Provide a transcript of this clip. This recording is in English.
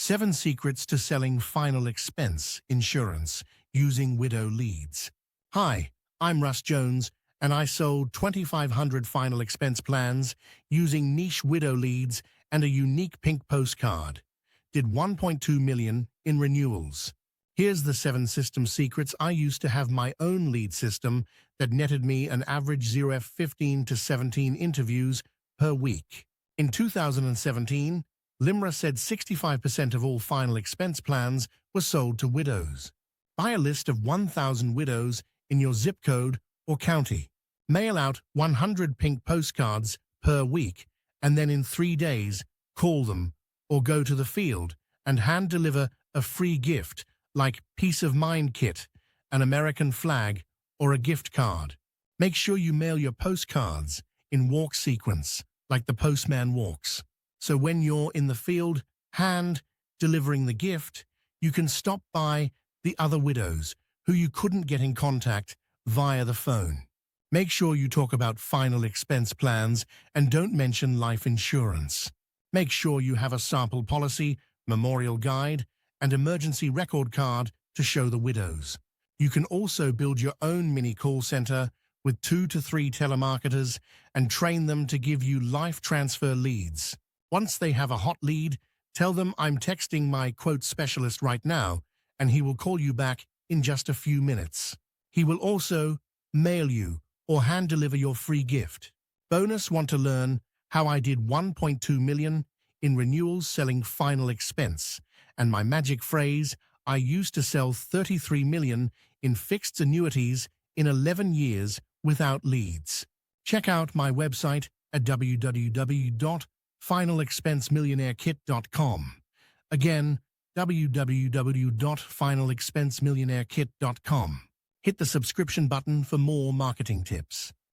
7 Secrets to Selling Final Expense Insurance Using Widow Leads. Hi, I'm Russ Jones, and I sold 2,500 final expense plans using niche widow leads and a unique pink postcard. Did 1.2 million in renewals. Here's the 7 system secrets I used to have my own lead system that netted me an average 15 to 17 interviews per week. In 2017, LIMRA said 65% of all final expense plans were sold to widows. Buy a list of 1,000 widows in your zip code or county. Mail out 100 pink postcards per week, and then in 3 days, call them or go to the field and hand deliver a free gift like Peace of Mind kit, an American flag, or a gift card. Make sure you mail your postcards in walk sequence, like the postman walks. So when you're in the field, hand delivering the gift, you can stop by the other widows who you couldn't get in contact via the phone. Make sure you talk about final expense plans and don't mention life insurance. Make sure you have a sample policy, memorial guide, and emergency record card to show the widows. You can also build your own mini call center with 2 to 3 telemarketers and train them to give you life transfer leads. Once they have a hot lead, tell them I'm texting my quote specialist right now, and he will call you back in just a few minutes. He will also mail you or hand deliver your free gift. Bonus, want to learn how I did 1.2 million in renewals selling final expense, and my magic phrase, I used to sell 33 million in fixed annuities in 11 years without leads. Check out my website at www.finalexpensemillionairekit.com. Again, www.finalexpensemillionairekit.com. Hit the subscription button for more marketing tips.